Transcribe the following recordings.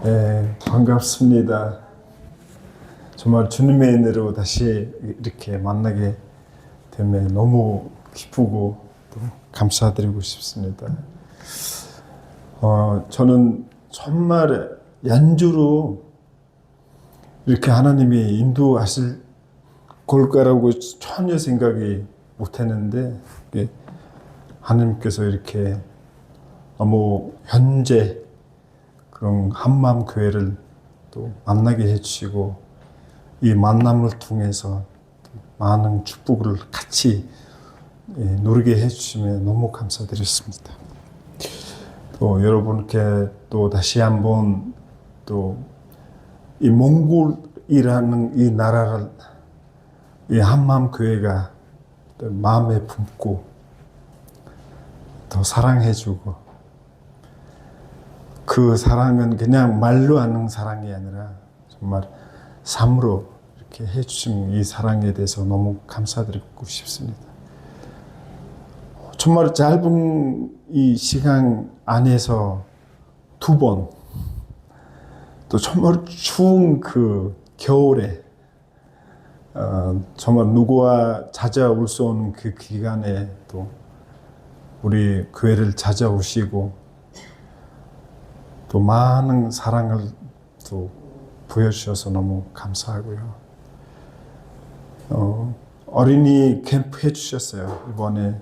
네, 반갑습니다. 정말 주님의 은혜로 다시 이렇게 만나게 되면 너무 기쁘고 또 감사드리고 싶습니다. 저는 정말 연주로 이렇게 하나님이 인도하실 걸까라고 전혀 생각이 못했는데 하나님께서 이렇게 너무 현재 그런 한마음 교회를 또 만나게 해주시고 이 만남을 통해서 많은 축복을 같이 누리게 해주시면 너무 감사드렸습니다. 또 여러분께 또 다시 한번 또 이 몽골이라는 이 나라를 이 한마음 교회가 마음에 품고 더 사랑해주고 그 사랑은 그냥 말로 하는 사랑이 아니라 정말 삶으로 이렇게 해주신 이 사랑에 대해서 너무 감사드리고 싶습니다. 정말 짧은 이 시간 안에서 두 번, 또 정말 추운 그 겨울에 정말 누구와 찾아올 수 없는 그 기간에 또 우리 교회를 찾아오시고 또 많은 사랑을 또 보여주셔서 너무 감사하고요. 어린이 캠프 해주셨어요. 이번에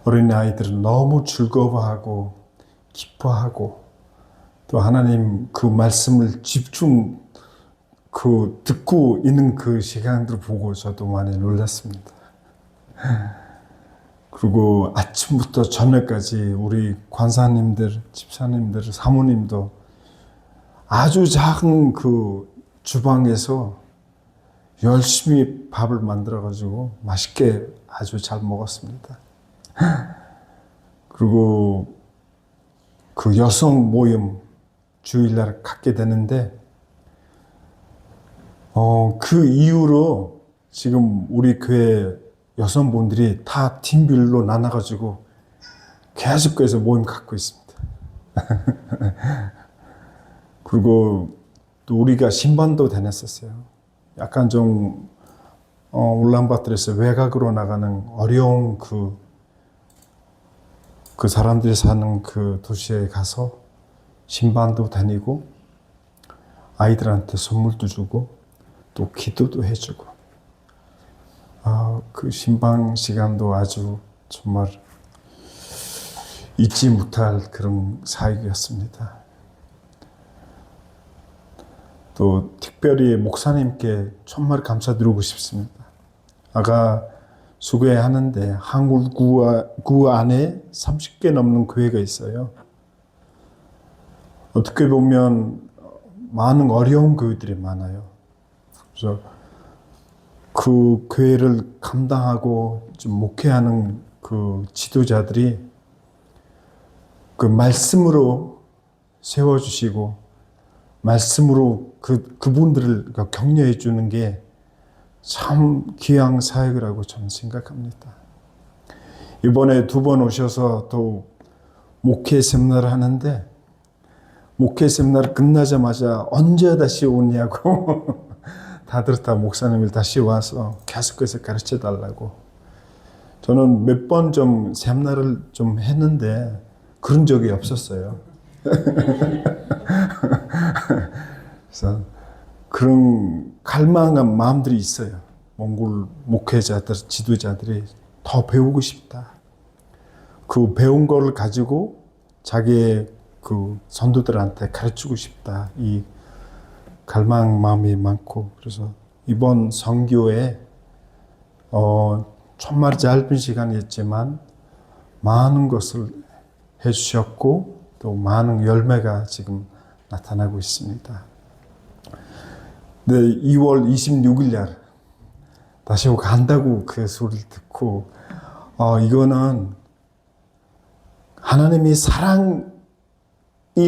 어린이 아이들은 너무 즐거워하고 기뻐하고 또 하나님 그 말씀을 집중 듣고 있는 그 시간들을 보고 저도 많이 놀랐습니다. 그리고 아침부터 저녁까지 우리 관사님들, 집사님들, 사모님도 아주 작은 그 주방에서 열심히 밥을 만들어가지고 맛있게 아주 잘 먹었습니다. 그리고 그 여성 모임 주일날 갖게 되는데 그 이후로 지금 우리 교회 여성분들이 다 팀별로 나눠가지고 계속해서 모임 갖고 있습니다. 그리고 또 우리가 신반도 다녔었어요. 약간 좀 울란바토르에서 외곽으로 나가는 어려운 그 사람들이 사는 그 도시에 가서 신반도 다니고 아이들한테 선물도 주고 또 기도도 해주고 그 신방 시간도 아주 정말 잊지 못할 그런 사역이었습니다. 또 특별히 목사님께 정말 감사드리고 싶습니다. 아까 소개하는데 한국 구 안에 30개 넘는 교회가 있어요. 어떻게 보면 많은 어려운 교회들이 많아요. 그래서 그 교회를 감당하고 좀 목회하는 그 지도자들이 그 말씀으로 세워주시고 말씀으로 그분들을 격려해 주는 게 참 귀한 사역이라고 저는 생각합니다. 이번에 2번 오셔서 또 목회 세미나를 하는데 목회 세미나를 끝나자마자 언제 다시 오냐고 다들 다 목사님을 다시 와서 계속해서 가르쳐 달라고. 저는 몇 번 좀 세미나를 좀 했는데 그런 적이 없었어요. 그래서 그런 갈망한 마음들이 있어요. 몽골 목회자들, 지도자들이 더 배우고 싶다. 그 배운 거를 가지고 자기의 그 선도들한테 가르치고 싶다. 이 갈망 마음이 많고 그래서 이번 선교에 정말 짧은 시간이었지만 많은 것을 해주셨고 또 많은 열매가 지금 나타나고 있습니다. 네, 2월 26일 날 다시 간다고 그 소리를 듣고 이거는 하나님이 사랑이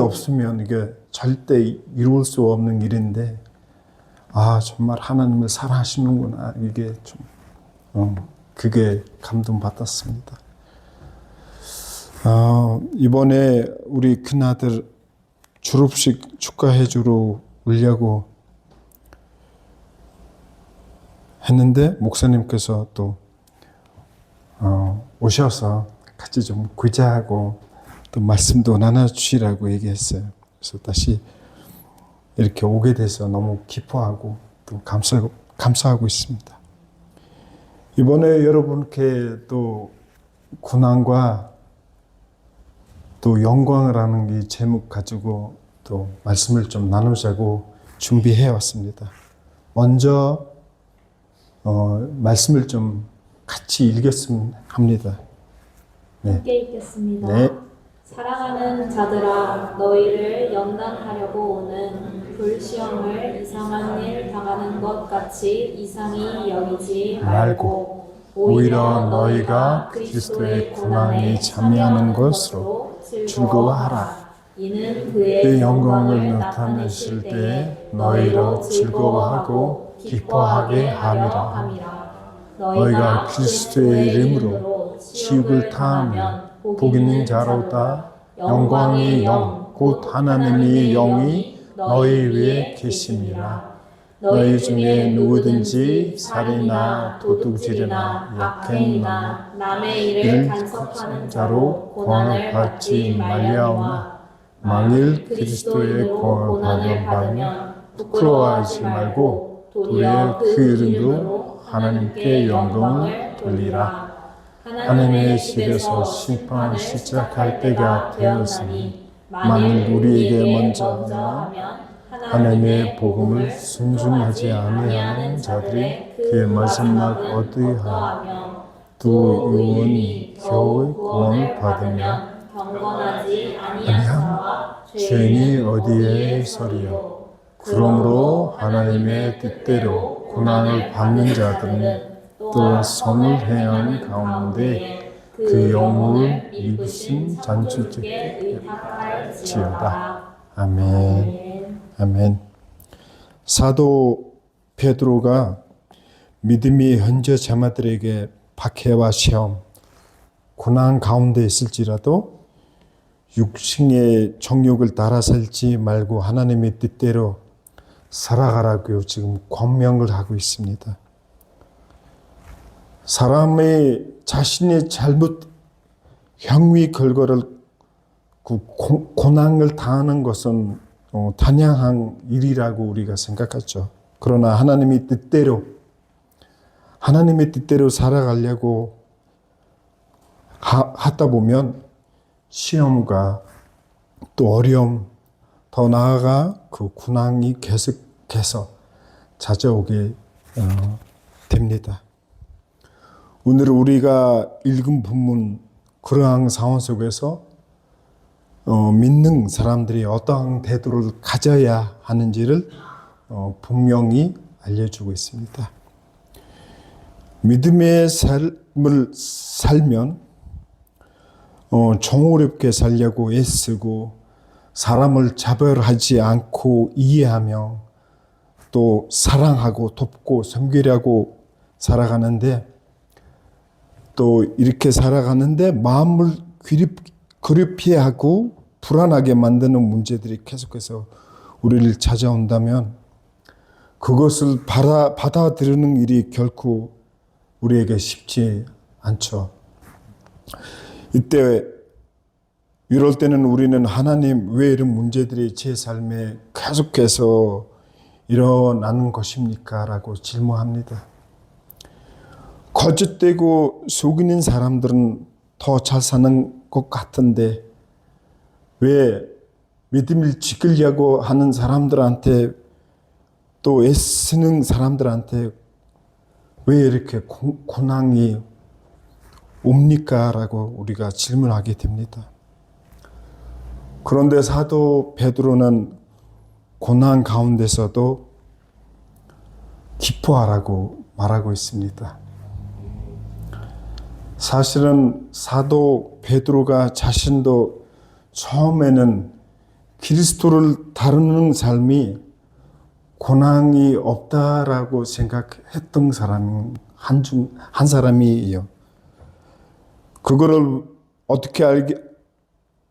없으면 이게 절대 이룰 수 없는 일인데 정말 하나님을 사랑하시는구나. 이게 좀 그게 감동받았습니다. 이번에 우리 큰아들 졸업식 축하해 주러 오려고 했는데 목사님께서 또 오셔서 같이 좀 구제하고 또 말씀도 나눠주시라고 얘기했어요. 그래서 다시 이렇게 오게 돼서 너무 기뻐하고 또 감사하고 있습니다. 이번에 여러분께 또 고난과 또 영광을 하는 이 제목 가지고 또 말씀을 좀 나누자고 준비해 왔습니다. 먼저 말씀을 좀 같이 읽었으면 합니다. 네. 함께 읽겠습니다. 네. 사랑하는 자들아, 너희를 연단하려고 오는 불시험을 이상한 일 당하는 것 같이 이상히 여기지 말고 오히려 너희가 그리스도의 고난에 참여하는 것으로 즐거워하라. 이는 그 그의 영광을 나타내실 때에 너희로 즐거워하고 기뻐하게 함이라. 너희가 그리스도의 이름으로 지옥을 타하면 복 있는 자로다. 영광의 영, 곧 하나님의 영이 너희 위에 계심이라. 너희 중에 누구든지 살인이나 도둑질이나 약행이나 남의 일을 간섭하는 자로 고난을 받지 말려하오나 만일 그리스도의 고난을 받으면 부끄러워하지 말고 도리어 그 이름으로 하나님께 영광을 돌리라. 하나님의 집에서 심판 시작할 때가 되었으니 만일 우리에게 먼저 하면 하나님의 복음을 순종하지 아니하는 자들이 그의 마지막 얻으하며 또 영원히 겨우 구원을 받으며 경건하지 아니한 자와 죄인이 어디에 서리요. 그러므로 하나님의 뜻대로 고난을 받는 자들은 또 선을 행한 가운데 그 영혼을 입으신 잔주께 의탁할지어다. 아멘. 아멘. 사도 베드로가 믿음이 현재 자마들에게 박해와 시험, 고난 가운데 있을지라도 육신의 정욕을 따라 살지 말고 하나님의 뜻대로 살아가라고 지금 권명을 하고 있습니다. 사람의 자신의 잘못 형위 걸거를 고난을 당하는 것은 단양한 일이라고 우리가 생각하죠. 그러나 하나님의 뜻대로 살아가려고 하다 보면 시험과 또 어려움, 더 나아가 그 고난이 계속해서 찾아오게 됩니다. 오늘 우리가 읽은 본문 그러한 상황 속에서 믿는 사람들이 어떠한 태도를 가져야 하는지를 분명히 알려주고 있습니다. 믿음의 삶을 살면 정오롭게 살려고 애쓰고 사람을 차별하지 않고 이해하며 또 사랑하고 돕고 섬기려고 살아가는데 또 이렇게 살아가는데 마음을 괴롭히하고 불안하게 만드는 문제들이 계속해서 우리를 찾아온다면 그것을 받아들이는 일이 결코 우리에게 쉽지 않죠. 이럴 때는 우리는 하나님 왜 이런 문제들이 제 삶에 계속해서 일어나는 것입니까? 라고 질문합니다. 거짓되고 속이는 사람들은 더 잘 사는 것 같은데 왜 믿음을 지키려고 하는 사람들한테 또 애쓰는 사람들한테 왜 이렇게 고난이 옵니까? 라고 우리가 질문하게 됩니다. 그런데 사도 베드로는 고난 가운데서도 기뻐하라고 말하고 있습니다. 사실은 사도 베드로가 자신도 처음에는 그리스도를 다루는 삶이 고난이 없다라고 생각했던 사람 한 사람이에요. 그거를 어떻게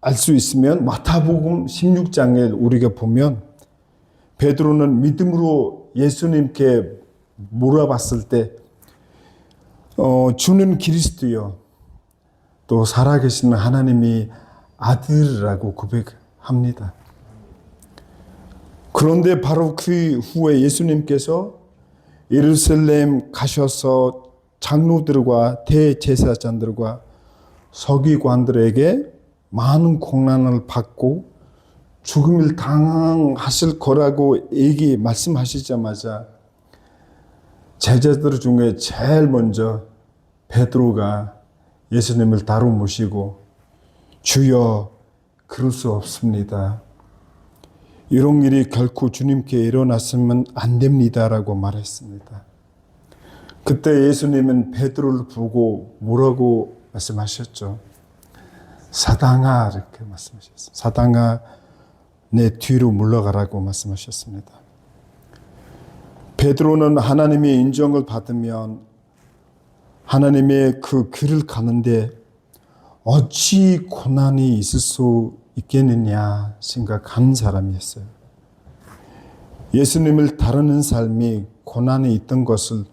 알 수 있으면 마태복음 16장에 우리가 보면 베드로는 믿음으로 예수님께 물어봤을 때 주는 그리스도요 또 살아계신 하나님이 아들이라고 고백합니다. 그런데 바로 그 후에 예수님께서 예루살렘 가셔서 장로들과 대제사장들과 서기관들에게 많은 고난을 받고 죽음을 당하실 거라고 말씀하시자마자 제자들 중에 제일 먼저 베드로가 예수님을 따로 모시고 주여 그럴 수 없습니다. 이런 일이 결코 주님께 일어났으면 안 됩니다라고 말했습니다. 그때 예수님은 베드로를 보고 뭐라고 말씀하셨죠? 사당아 이렇게 말씀하셨어요. 사당아 내 뒤로 물러가라고 말씀하셨습니다. 베드로는 하나님의 인정을 받으면 하나님의 그 길을 가는데 어찌 고난이 있을 수 있겠느냐 생각한 사람이었어요. 예수님을 따르는 삶이 고난이 있던 것을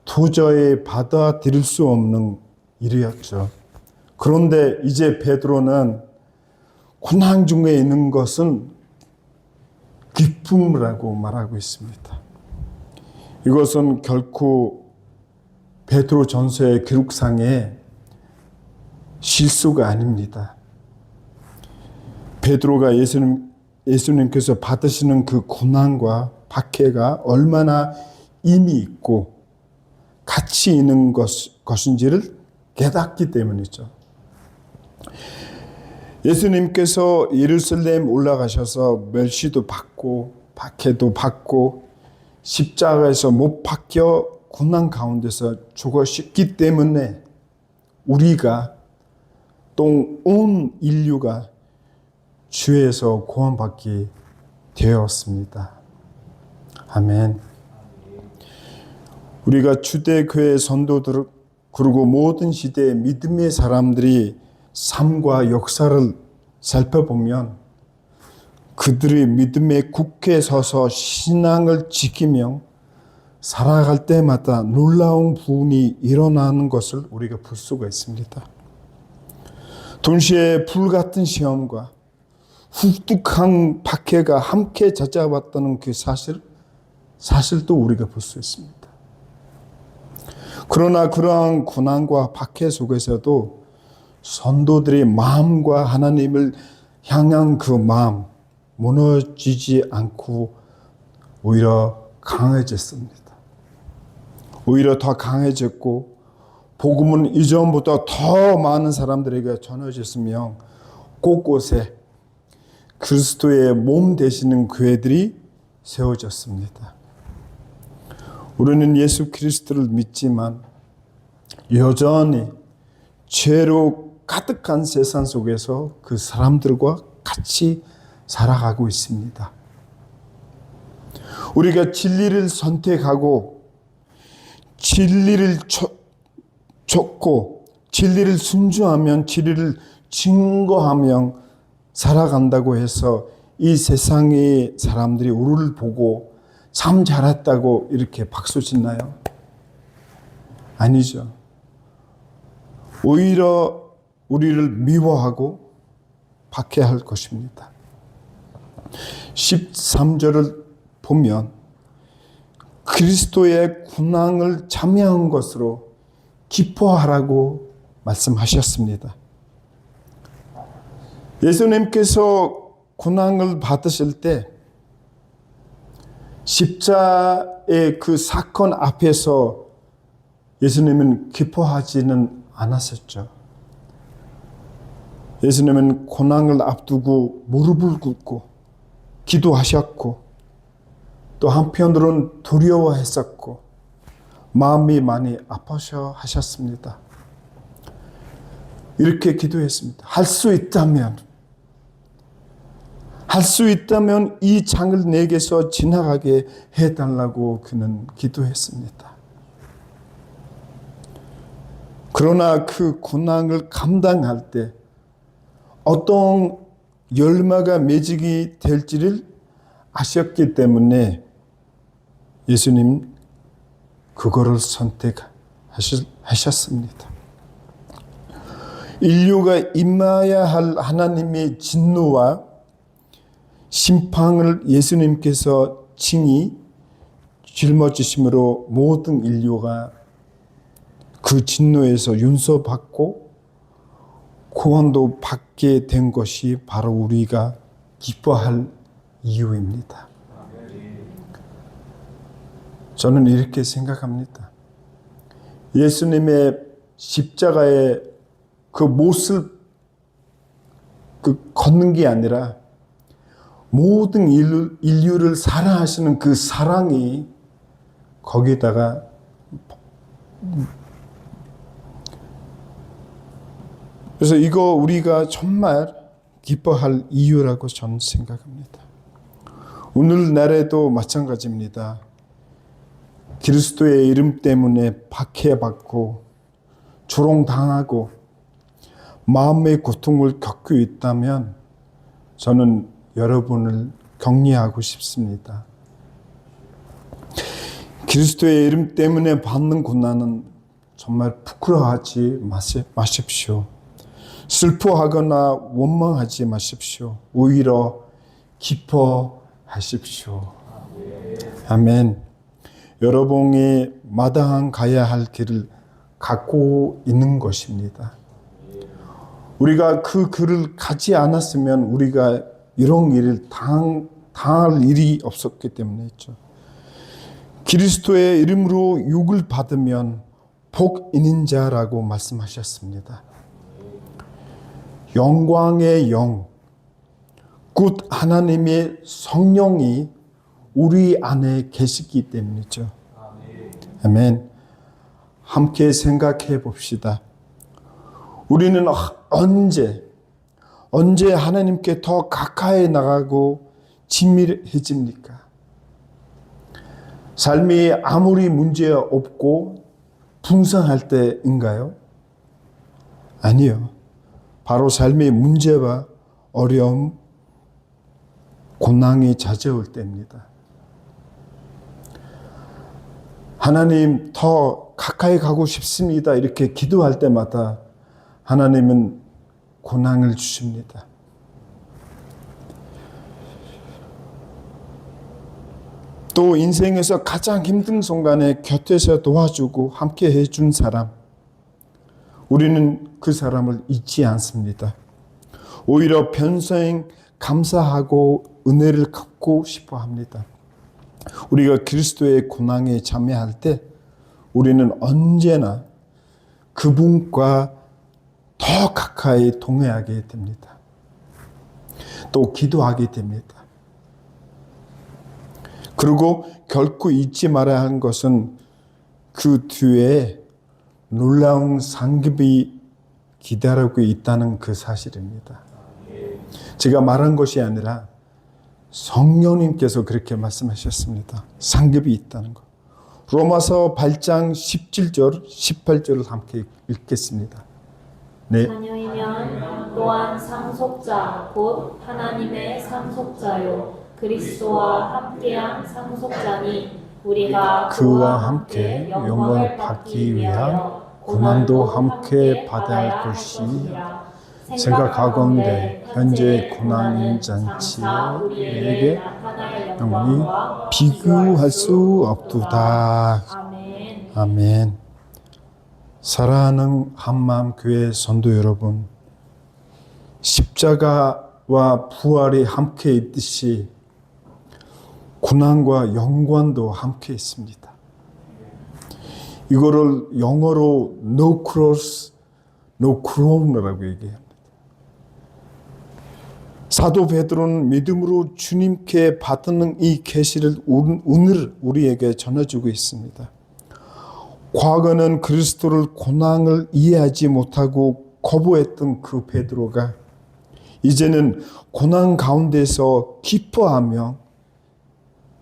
도저히 받아들일 수 없는 일이었죠. 그런데 이제 베드로는 고난 중에 있는 것은 기쁨이라고 말하고 있습니다. 이것은 결코 베드로 전서의 기록상의 실수가 아닙니다. 베드로가 예수님께서 받으시는 그 고난과 박해가 얼마나 의미 있고 가치 있는 것인지를 깨닫기 때문이죠. 예수님께서 예루살렘 올라가셔서 멸시도 받고 박해도 받고 십자가에서 못 박혀 고난 가운데서 죽으셨기 때문에 우리가 또 온 인류가 죄에서 구원받게 되었습니다. 아멘. 우리가 주대교회 선도들 그리고 모든 시대의 믿음의 사람들이 삶과 역사를 살펴보면 그들의 믿음의 굳게 서서 신앙을 지키며 살아갈 때마다 놀라운 부흥이 일어나는 것을 우리가 볼 수가 있습니다. 동시에 불같은 시험과 훅뚝한 박해가 함께 찾아왔다는 그 사실도 우리가 볼 수 있습니다. 그러나 그러한 고난과 박해 속에서도 선도들의 마음과 하나님을 향한 그 마음 무너지지 않고 오히려 강해졌습니다. 오히려 더 강해졌고 복음은 이전보다 더 많은 사람들에게 전해졌으며 곳곳에 그리스도의 몸 되시는 교회들이 세워졌습니다. 우리는 예수 그리스도를 믿지만 여전히 죄로 가득한 세상 속에서 그 사람들과 같이 살아가고 있습니다. 우리가 진리를 선택하고 진리를 쫓고 진리를 순종하면 진리를 증거하며 살아간다고 해서 이 세상의 사람들이 우리를 보고 참 잘했다고 이렇게 박수 치나요? 아니죠. 오히려 우리를 미워하고 박해할 것입니다. 13절을 보면 그리스도의 고난을 참여한 것으로 기뻐하라고 말씀하셨습니다. 예수님께서 고난을 받으실 때 십자의 그 사건 앞에서 예수님은 기뻐하지는 않았었죠. 예수님은 고난을 앞두고 무릎을 꿇고 기도하셨고 또 한편으로는 두려워했었고 마음이 많이 아파서 하셨습니다. 이렇게 기도했습니다. 할 수 있다면 이 장을 내게서 지나가게 해달라고 그는 기도했습니다. 그러나 그 고난을 감당할 때 어떤 열매가 맺게 될지를 아셨기 때문에 예수님 그거를 선택하셨습니다. 인류가 임해야 할 하나님의 진노와 심판을 예수님께서 친히 짊어지심으로 모든 인류가 그 진노에서 용서받고 구원도 받게 된 것이 바로 우리가 기뻐할 이유입니다. 저는 이렇게 생각합니다. 예수님의 십자가의 그 못을 걷는 게 아니라 모든 인류를 사랑하시는 그 사랑이 거기다가 그래서 이거 우리가 정말 기뻐할 이유라고 저는 생각합니다. 오늘날에도 마찬가지입니다. 그리스도의 이름 때문에 박해받고 조롱당하고 마음의 고통을 겪고 있다면 저는 여러분을 격려하고 싶습니다. 그리스도의 이름 때문에 받는 고난은 정말 부끄러워하지 마십시오. 슬퍼하거나 원망하지 마십시오. 오히려 기뻐하십시오. 아멘. 여러분이 마땅한 가야 할 길을 갖고 있는 것입니다. 우리가 그 길을 가지 않았으면 우리가 이런 일을 당할 일이 없었기 때문이죠. 그리스도의 이름으로 욕을 받으면 복 있는 자라고 말씀하셨습니다. 영광의 영, 곧 하나님의 성령이 우리 안에 계시기 때문이죠. 아멘. 함께 생각해 봅시다. 우리는 언제 하나님께 더 가까이 나가고 친밀해집니까? 삶이 아무리 문제 없고 풍성할 때인가요? 아니요. 바로 삶의 문제와 어려움, 고난이 찾아올 때입니다. 하나님 더 가까이 가고 싶습니다. 이렇게 기도할 때마다 하나님은 고난을 주십니다. 또 인생에서 가장 힘든 순간에 곁에서 도와주고 함께 해준 사람, 우리는 그 사람을 잊지 않습니다. 오히려 평생 감사하고 은혜를 갚고 싶어 합니다. 우리가 그리스도의 고난에 참여할 때 우리는 언제나 그분과 더 가까이 동행하게 됩니다. 또 기도하게 됩니다. 그리고 결코 잊지 말아야 하는 것은 그 뒤에 놀라운 상급이 기다리고 있다는 그 사실입니다. 제가 말한 것이 아니라 성령님께서 그렇게 말씀하셨습니다. 상급이 있다는 것. 로마서 8장 17절, 18절을 함께 읽겠습니다. 네. 자녀이면 또한 상속자 곧 하나님의 상속자요 그리스도와 함께한 상속자니 우리가 그와 함께 영광을 받기 위한 고난도 함께 받아야 할 것이 생각하건대 현재 고난인 잔치 우리에게 영원히 비교할 수 없도다. 아멘. 아멘. 사랑하는 한마음교회 성도 여러분, 십자가와 부활이 함께 있듯이 고난과 영광도 함께 있습니다. 이거를 영어로 no cross, no crown이라고 얘기합니다. 사도 베드로는 믿음으로 주님께 받는 이 계시를 오늘 우리에게 전해주고 있습니다. 과거는 그리스도를 고난을 이해하지 못하고 거부했던 그 베드로가 이제는 고난 가운데서 기뻐하며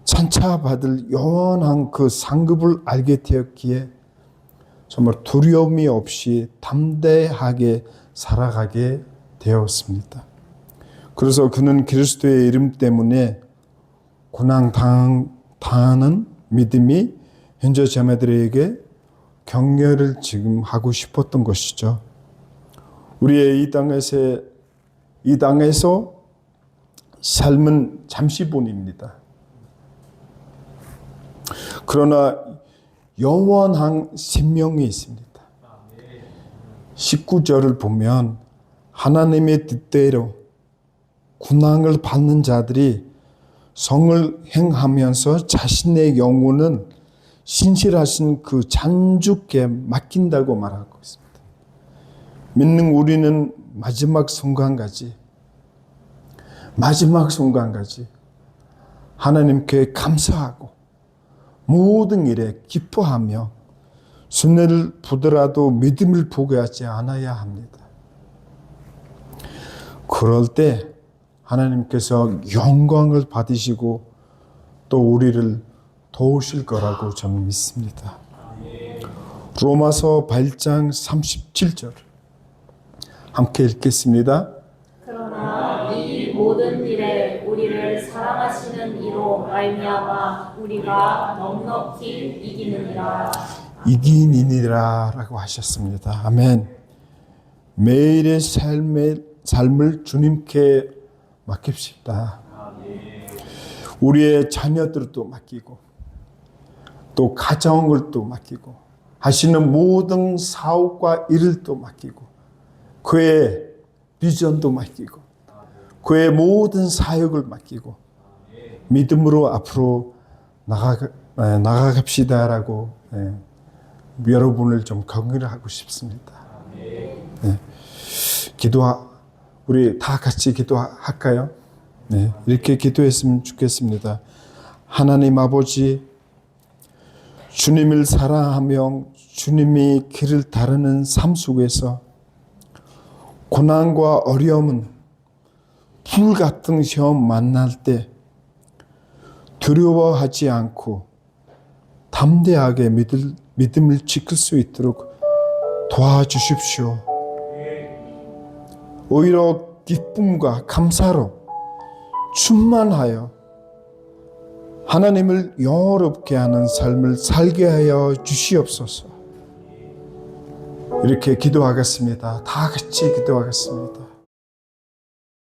찬차 받을 영원한 그 상급을 알게 되었기에 정말 두려움이 없이 담대하게 살아가게 되었습니다. 그래서 그는 그리스도의 이름 때문에 고난 당하는 믿음이 현재 자매들에게 격려를 지금 하고 싶었던 것이죠. 우리의 이 땅에서 삶은 잠시뿐입니다. 그러나 영원한 생명이 있습니다. 19절을 보면 하나님의 뜻대로 고난을 받는 자들이 성을 행하면서 자신의 영혼은 신실하신 그 잔주께 맡긴다고 말하고 있습니다. 믿는 우리는 마지막 순간까지 하나님께 감사하고 모든 일에 기뻐하며 손해를 보더라도 믿음을 포기하지 않아야 합니다. 그럴 때 하나님께서 영광을 받으시고 또 우리를 도우실 거라고 저는 믿습니다. 로마서 8장 37절 함께 읽겠습니다. 그러나 이 모든 일에 우리를 사랑하시는 이로 말미암아 우리가 넉넉히 이기느니라. 이기니라라고 하셨습니다. 아멘. 매일의 삶을 주님께 맡깁시다. 우리의 자녀들도 맡기고 또 가정을 또 맡기고 하시는 모든 사업과 일을 또 맡기고 그의 비전도 맡기고 그의 모든 사역을 맡기고 믿음으로 앞으로 나가갑시다라고 여러분을 좀 격려하고 싶습니다. 네. 우리 다 같이 기도할까요? 네. 이렇게 기도했으면 좋겠습니다. 하나님 아버지, 주님을 사랑하며 주님이 길을 따르는 삶 속에서 고난과 어려움은 불같은 시험 만날 때 두려워하지 않고 담대하게 믿음을 지킬 수 있도록 도와주십시오. 오히려 기쁨과 감사로 충만하여 하나님을 영화롭게 하는 삶을 살게 하여 주시옵소서. 이렇게 기도하겠습니다. 다 같이 기도하겠습니다.